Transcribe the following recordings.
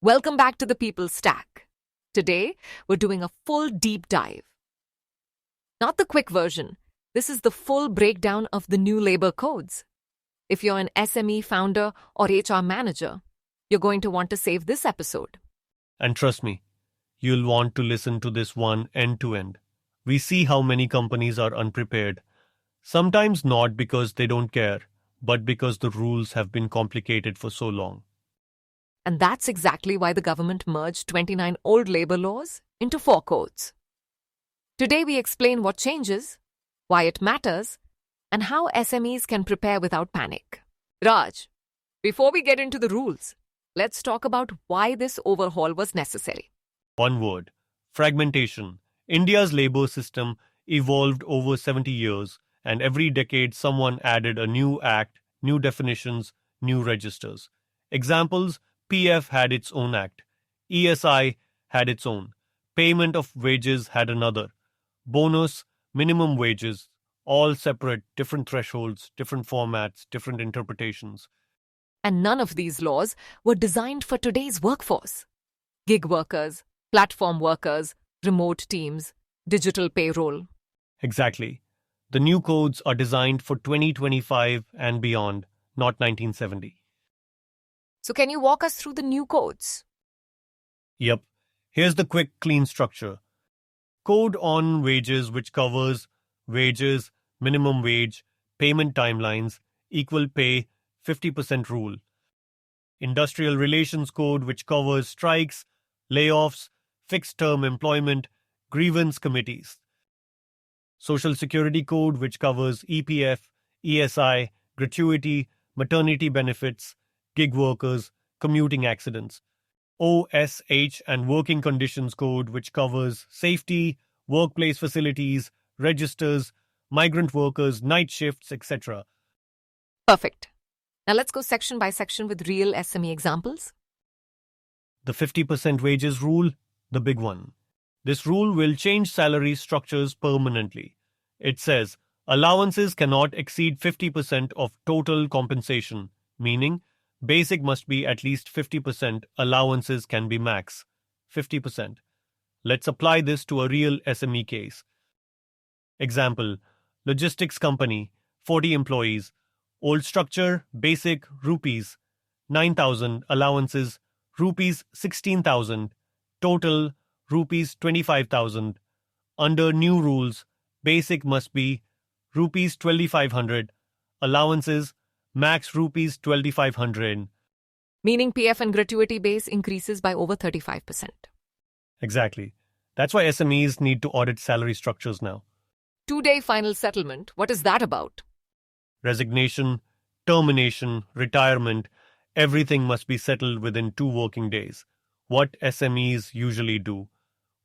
Welcome back to the People Stack. Today, we're doing a full deep dive. Not the quick version. This is the full breakdown of the new labor codes. If you're an SME founder or HR manager, you're going to want to save this episode. And trust me, you'll want to listen to this one end to end. We see how many companies are unprepared. Sometimes not because they don't care, but because the rules have been complicated for so long. And that's exactly why the government merged 29 old labor laws into 4 codes. Today we explain what changes, why it matters, and how SMEs can prepare without panic. Raj, before we get into the rules, let's talk about why this overhaul was necessary. One word: fragmentation. India's labor system evolved over 70 years, and every decade someone added a new act, new definitions, new registers. Examples: PF had its own act, ESI had its own, payment of wages had another, bonus, minimum wages, all separate, different thresholds, different formats, different interpretations. And none of these laws were designed for today's workforce. Gig workers, platform workers, remote teams, digital payroll. Exactly. The new codes are designed for 2025 and beyond, not 1970. So can you walk us through the new codes? Yep. Here's the quick, clean structure. Code on wages, which covers wages, minimum wage, payment timelines, equal pay, 50% rule. Industrial Relations Code, which covers strikes, layoffs, fixed-term employment, grievance committees. Social Security Code, which covers EPF, ESI, gratuity, maternity benefits, gig workers, commuting accidents. OSH and Working Conditions Code, which covers safety, workplace facilities, registers, migrant workers, night shifts, etc. Perfect. Now let's go section by section with real SME examples. The 50% wages rule, the big one. This rule will change salary structures permanently. It says allowances cannot exceed 50% of total compensation, meaning basic must be at least 50%, allowances can be max 50%. Let's apply this to a real SME case. Example: logistics company, 40 employees, old structure, basic rupees 9,000, allowances rupees 16,000, total rupees 25,000. Under new rules, basic must be rupees 2,500, allowances max rupees 2,500. Meaning PF and gratuity base increases by over 35%. Exactly. That's why SMEs need to audit salary structures now. 2-day final settlement, what is that about? Resignation, termination, retirement, everything must be settled within 2 working days. What SMEs usually do: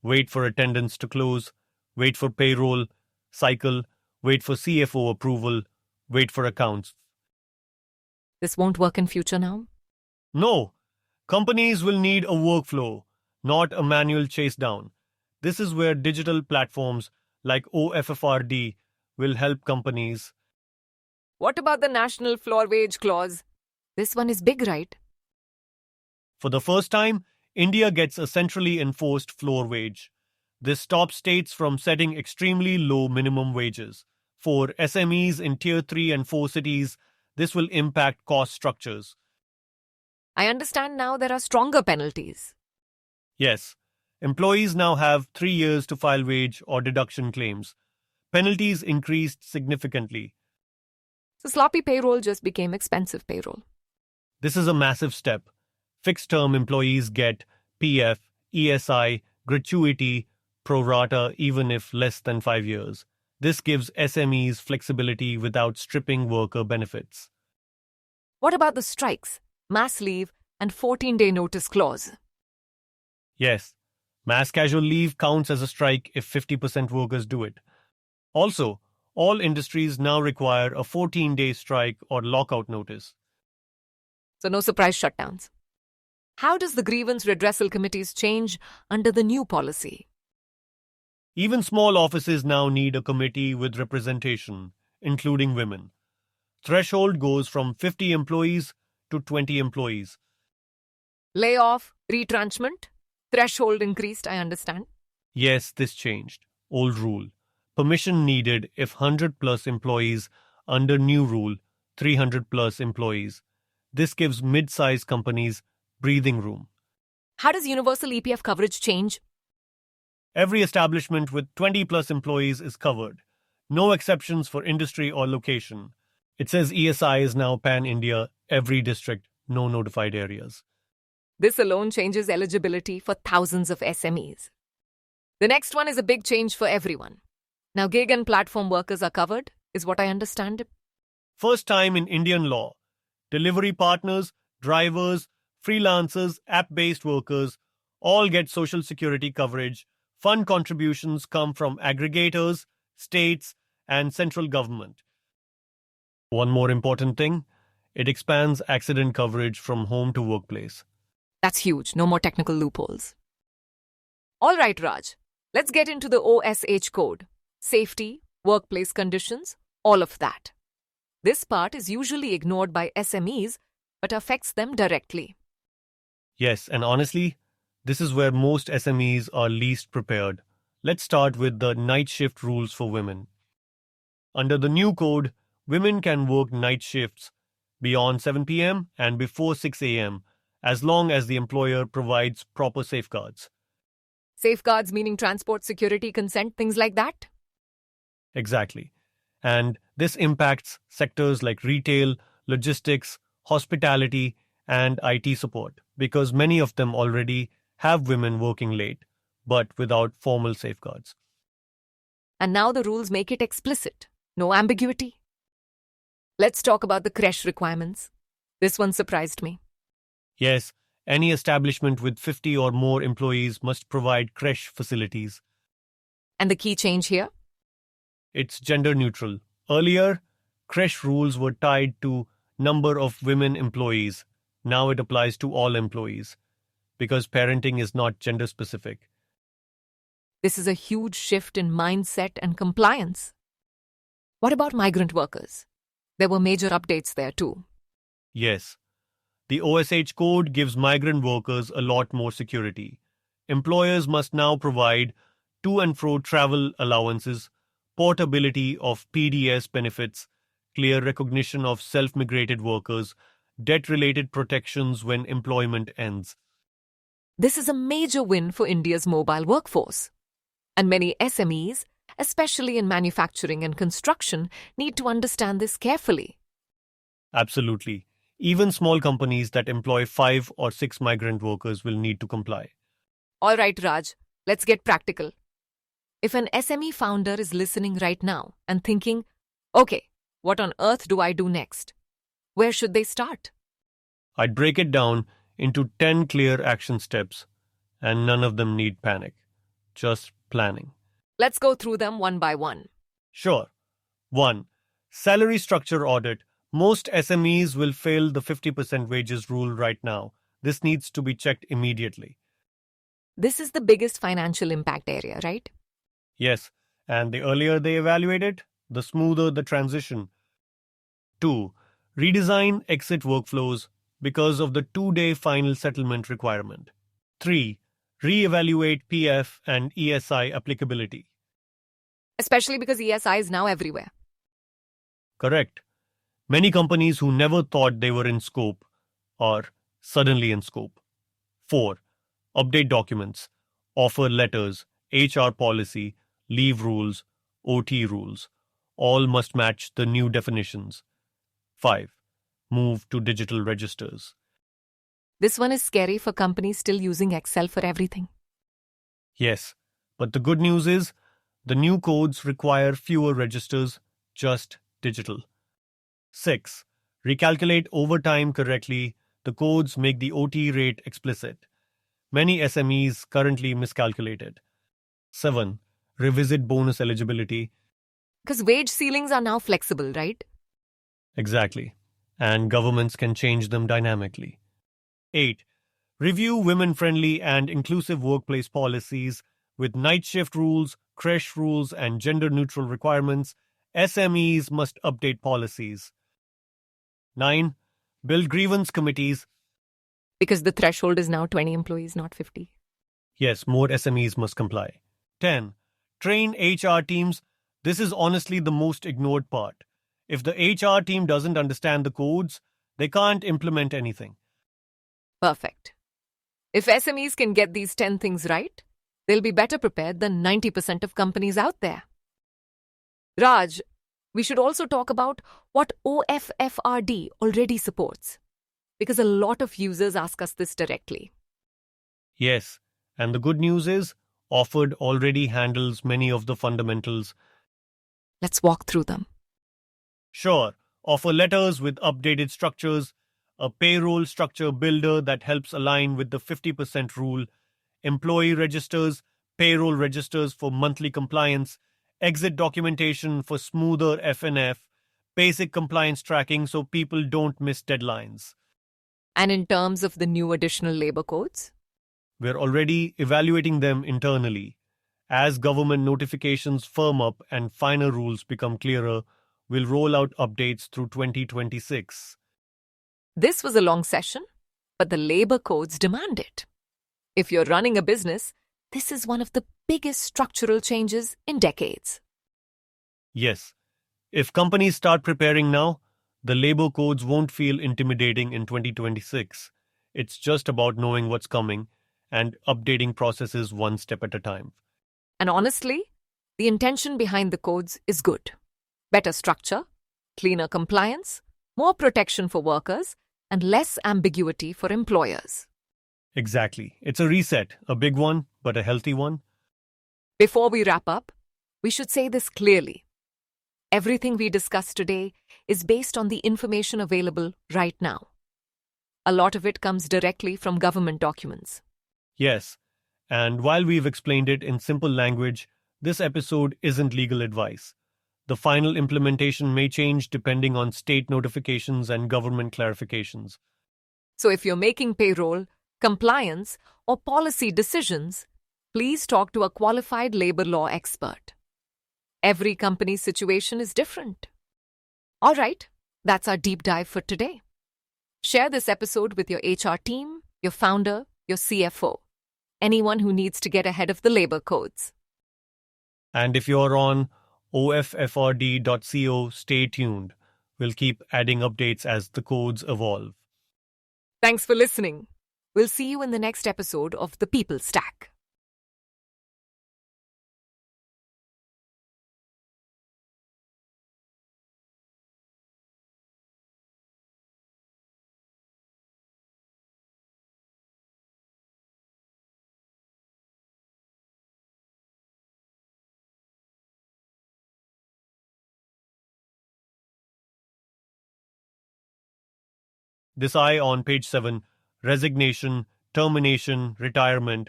wait for attendance to close, wait for payroll cycle, wait for CFO approval, wait for accounts. This won't work in future now? No, companies will need a workflow, not a manual chase down. This is where digital platforms like Offrd will help companies. What about the National Floor Wage Clause? This one is big, right? For the first time, India gets a centrally enforced floor wage. This stops states from setting extremely low minimum wages. For SMEs in Tier 3 and 4 cities, this will impact cost structures. I understand now there are stronger penalties. Yes, employees now have 3 years to file wage or deduction claims. Penalties increased significantly. So sloppy payroll just became expensive payroll. This is a massive step. Fixed-term employees get PF, ESI, gratuity, pro rata even if less than 5 years. This gives SMEs flexibility without stripping worker benefits. What about the strikes, mass leave, and 14-day notice clause? Yes, mass casual leave counts as a strike if 50% workers do it. Also, all industries now require a 14-day strike or lockout notice. So no surprise shutdowns. How does the grievance redressal committees change under the new policy? Even small offices now need a committee with representation, including women. Threshold goes from 50 employees to 20 employees. Layoff, Retrenchment? Threshold increased, I understand. Yes, this changed. Old rule. Permission needed if 100 plus employees. Under new rule, 300 plus employees. This gives mid-sized companies breathing room. How does universal EPF coverage change? Every establishment with 20 plus employees is covered. No exceptions for industry or location. It says ESI is now pan-India, every district, no notified areas. This alone changes eligibility for thousands of SMEs. The next one is a big change for everyone. Now gig and platform workers are covered, is what I understand. First time in Indian law. Delivery partners, drivers, freelancers, app-based workers all get social security coverage. Fund contributions come from aggregators, states, and central government. One more important thing, it expands accident coverage from home to workplace. That's huge, no more technical loopholes. All right, Raj, let's get into the OSH code. Safety, workplace conditions, all of that. This part is usually ignored by SMEs, but affects them directly. Yes, and honestly, this is where most SMEs are least prepared. Let's start with the night shift rules for women. Under the new code, women can work night shifts beyond 7 p.m. and before 6 a.m. as long as the employer provides proper safeguards. Safeguards meaning transport, security, consent, things like that? Exactly. And this impacts sectors like retail, logistics, hospitality, and IT support because many of them already have women working late, but without formal safeguards. And now the rules make it explicit. No ambiguity. Let's talk about the crèche requirements. This one surprised me. Yes, any establishment with 50 or more employees must provide crèche facilities. And the key change here? It's gender neutral. Earlier, crèche rules were tied to number of women employees. Now it applies to all employees because parenting is not gender specific. This is a huge shift in mindset and compliance. What about migrant workers? There were major updates there too. Yes, the OSH code gives migrant workers a lot more security. Employers must now provide to and fro travel allowances, portability of PDS benefits, clear recognition of self-migrated workers, debt-related protections when employment ends. This is a major win for India's mobile workforce. And many SMEs, especially in manufacturing and construction, need to understand this carefully. Absolutely. Even small companies that employ 5 or 6 migrant workers will need to comply. All right, Raj, let's get practical. If an SME founder is listening right now and thinking, okay, what on earth do I do next? Where should they start? I'd break it down into 10 clear action steps, and none of them need panic. Just planning. Let's go through them one by one. Sure. 1. Salary structure audit. Most SMEs will fail the 50% wages rule right now. This needs to be checked immediately. This is the biggest financial impact area, right? Yes, and the earlier they evaluate it, the smoother the transition. 2. Redesign exit workflows because of the 2-day final settlement requirement. 3. Re-evaluate PF and ESI applicability. Especially because ESI is now everywhere. Correct. Many companies who never thought they were in scope are suddenly in scope. 4. Update documents, offer letters, HR policy, leave rules, OT rules. All must match the new definitions. 5. Move to digital registers. This one is scary for companies still using Excel for everything. Yes, but the good news is the new codes require fewer registers, just digital. 6. Recalculate overtime correctly. The codes make the OT rate explicit. Many SMEs currently miscalculate it. 7. Revisit bonus eligibility. Because wage ceilings are now flexible, right? Exactly. And governments can change them dynamically. 8. Review women-friendly and inclusive workplace policies with night shift rules, crèche rules, and gender-neutral requirements. SMEs must update policies. 9. Build grievance committees. Because the threshold is now 20 employees, not 50. Yes, more SMEs must comply. 10. Train HR teams. This is honestly the most ignored part. If the HR team doesn't understand the codes, they can't implement anything. Perfect. If SMEs can get these 10 things right, they'll be better prepared than 90% of companies out there. Raj, we should also talk about what OFFRD already supports, because a lot of users ask us this directly. Yes, and the good news is, Offrd already handles many of the fundamentals. Let's walk through them. Sure, offer letters with updated structures, a payroll structure builder that helps align with the 50% rule, employee registers, payroll registers for monthly compliance, exit documentation for smoother F&F, basic compliance tracking so people don't miss deadlines. And in terms of the new additional labor codes? We're already evaluating them internally. As government notifications firm up and finer rules become clearer, we'll roll out updates through 2026. This was a long session, but the labor codes demand it. If you're running a business, this is one of the biggest structural changes in decades. Yes, if companies start preparing now, the labor codes won't feel intimidating in 2026. It's just about knowing what's coming and updating processes one step at a time. And honestly, the intention behind the codes is good. Better structure, cleaner compliance, more protection for workers, and less ambiguity for employers. Exactly. It's a reset, a big one, but a healthy one. Before we wrap up, we should say this clearly. Everything we discussed today is based on the information available right now. A lot of it comes directly from government documents. Yes, and while we've explained it in simple language, this episode isn't legal advice. The final implementation may change depending on state notifications and government clarifications. So if you're making payroll, compliance, or policy decisions, please talk to a qualified labor law expert. Every company's situation is different. All right, that's our deep dive for today. Share this episode with your HR team, your founder, your CFO, anyone who needs to get ahead of the labor codes. And if you're on offrd.co, stay tuned. We'll keep adding updates as the codes evolve. Thanks for listening. We'll see you in the next episode of The People Stack. This I on page 7, resignation, termination, retirement,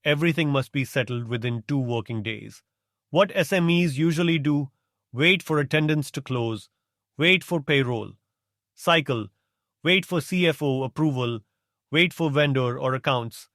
everything must be settled within 2 working days. What SMEs usually do: wait for attendance to close, wait for payroll, cycle, wait for CFO approval, wait for vendor or accounts,